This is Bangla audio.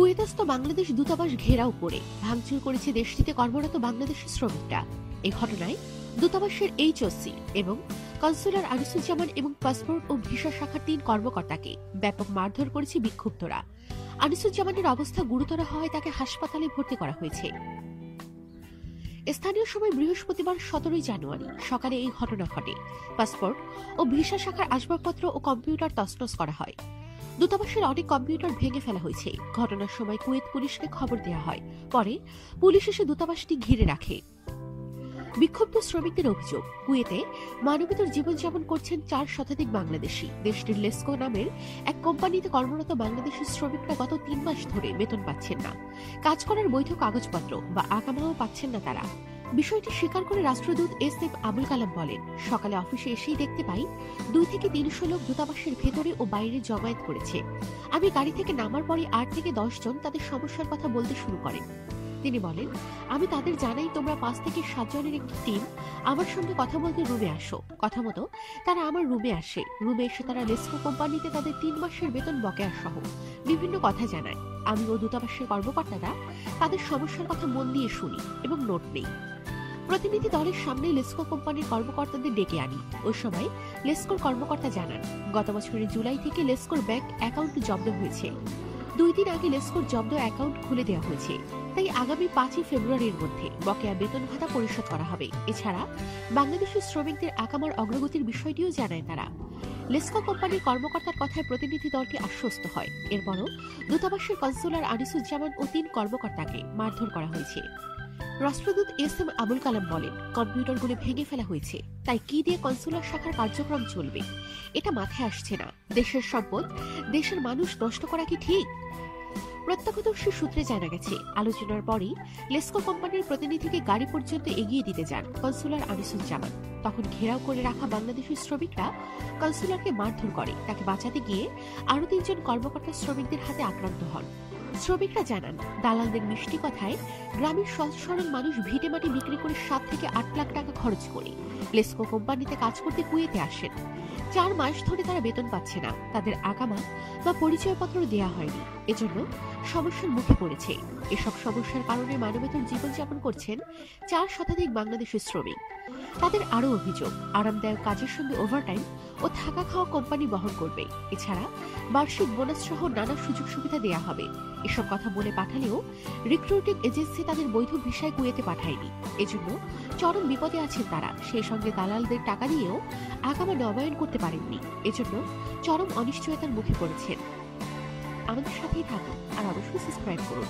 কুয়েতস্থ বাংলাদেশ দূতাবাস ঘেরাও করে ভাঙচুর করেছে দেশটিতে কর্মরত বাংলাদেশি শ্রমিকরা। এই ঘটনায় দূতাবাসের এইচওসি এবং কনসুলার আনিসুজ্জামান এবং পাসপোর্ট ও ভিসা শাখার ৩ কর্মকর্তাকে ব্যাপক মারধর করেছে বিক্ষুব্ধরা। আনিসুজ্জামানের অবস্থা গুরুতর হওয়ায় তাকে হাসপাতালে ভর্তি করা হয়েছে। স্থানীয় সময় বৃহস্পতিবার ১৭ জানুয়ারি সকালে এই ঘটনা ঘটে। পাসপোর্ট ও ভিসা শাখার আসবাবপত্র ও কম্পিউটার তছনছ করা হয়। দূতাবাসের অনেক কম্পিউটার ভেঙে ফেলা হয়েছে। ঘটনার সময় কুয়েত পুলিশকে খবর দেওয়া হয়। পরে পুলিশ এসে দূতাবাসটি ঘিরে রাখে। বিক্ষুব্ধ শ্রমিকদের অভিযোগ, কুয়েতে মানবেতর জীবনযাপন করছেন ৪ শতাধিক বাংলাদেশি। দেশটির লেসকো নামের এক কোম্পানিতে কর্মরত বাংলাদেশি শ্রমিকরা গত ৩ মাস ধরে বেতন পাচ্ছেন না। কাজ করার বৈধ কাগজপত্র বা আকামাও পাচ্ছেন না তারা। বিষয়টি স্বীকার করে রাষ্ট্রদূত এস.এম. আবুল কালাম বলেন, সকালে অফিসে এসেই দেখতে পাই ২ থেকে ৩০০ লোক দূতাবাসের ভেতরে ও বাইরে জমায়েত করেছে। আমি গাড়ি থেকে নামার পরে ৮ থেকে ১০ জন তাদের সমস্যার কথা বলতে শুরু করেন। তিনি বলেন, আমি তাদের জানাই তোমরা ৫ থেকে ৭ জনের একটি টিম আমার সঙ্গে কথা বলতে রুমে আসো। কথা মতো তারা আমার রুমে আসে। রুমে এসে তারা লেসকো কোম্পানিতে তাদের ৩ মাসের বেতন বকেয়া সহ বিভিন্ন কথা জানায়। আমি ও দূতাবাসের কর্মকর্তারা তাদের সমস্যার কথা মন দিয়ে শুনি এবং নোট নেই। প্রতিনিধি দলের সামনে লেসকো কোম্পানির কর্মকর্তাদের ডেকে আনি। ওই সময় লেসকোর কর্মকর্তা জানান, গত বছরের জুলাই থেকে লেসকোর ব্যাংক অ্যাকাউন্ট জব্দ হয়েছে। ২ দিন আগে লেসকোর জব্দ অ্যাকাউন্ট খুলে দেওয়া হয়েছে। তাই আগামী ৫ই ফেব্রুয়ারির মধ্যে বকেয়া বেতন ভাতা পরিশোধ করা হবে। এছাড়া বাংলাদেশের শ্রমিকদের আকামার অগ্রগতির বিষয়টিও জানায় তারা। লেসকো কোম্পানির কর্মকর্তার কথায় প্রতিনিধি দলটি আশ্বস্ত হয়। এরপরও দূতাবাসের কনসুলার আনিসুজ্জামান ও ৩ কর্মকর্তাকে মারধর করা হয়েছে। রাষ্ট্রদূত এস.এম. আবুল কালাম বলেন, কম্পিউটারগুলো ভেঙে ফেলা হয়েছে। তাই কি দিয়ে কনসুলার শাখার কার্যক্রম চলবে এটা মাথায় আসছে না। দেশের সম্পদ দেশের মানুষ নষ্ট করা কি ঠিক? প্রত্যক্ষদর্শী সূত্রে জানা গেছে, আলোচনার পরই লেসকো কোম্পানির প্রতিনিধিকে গাড়ি পর্যন্ত এগিয়ে দিতে যান কনসুলার আনিসুজ্জামান। তখন ঘেরাও করে রাখা বাংলাদেশি শ্রমিকরা কনসুলারকে মারধর করে। তাকে বাঁচাতে গিয়ে আরো ৩ জন কর্মকর্তা শ্রমিকদের হাতে আক্রান্ত হন। শ্রমিকরা জানান, দালালদের মিষ্টি কথায় গ্রামের সহজ সরল মানুষ ভিটে মাটি বিক্রি করে ৭ থেকে ৮ লাখ টাকা খরচ করে লেসকো কোম্পানিতে কাজ করতে কুয়েতে আসেন। ৪ মাস ধরে তারা বেতন পাচ্ছে না। তাদের আকামা বা পরিচয়পত্র দেয়া হয়নি। এজন্য সমস্যার মুখে পড়েছে। এসব সমস্যার কারণে মানবেতর জীবনযাপন করছেন ৪ শতাধিক বাংলাদেশের শ্রমিক। তাদের আরও অভিযোগ, আরামদায়ক কাজের সঙ্গে ওভারটাইম ও থাকা খাওয়া কোম্পানি বহন করবে। এছাড়া বার্ষিক বোনাস সহ নানা সুযোগ সুবিধা দেয়া হবে। এসব কথা বলে পাঠালেও রিক্রুটিং এজেন্সি তাদের বৈধ ভিসায় কুয়েতে পাঠায়নি। এজন্য চরম বিপদে আছেন তারা। সেই সঙ্গে দালালদের টাকা দিয়েও আকামা নবায়ন করতে পারেননি। এজন্য চরম অনিশ্চয়তার মুখে পড়েছেন। আমাদের সাথেই থাকুন আর অবশ্যই সাবস্ক্রাইব করুন।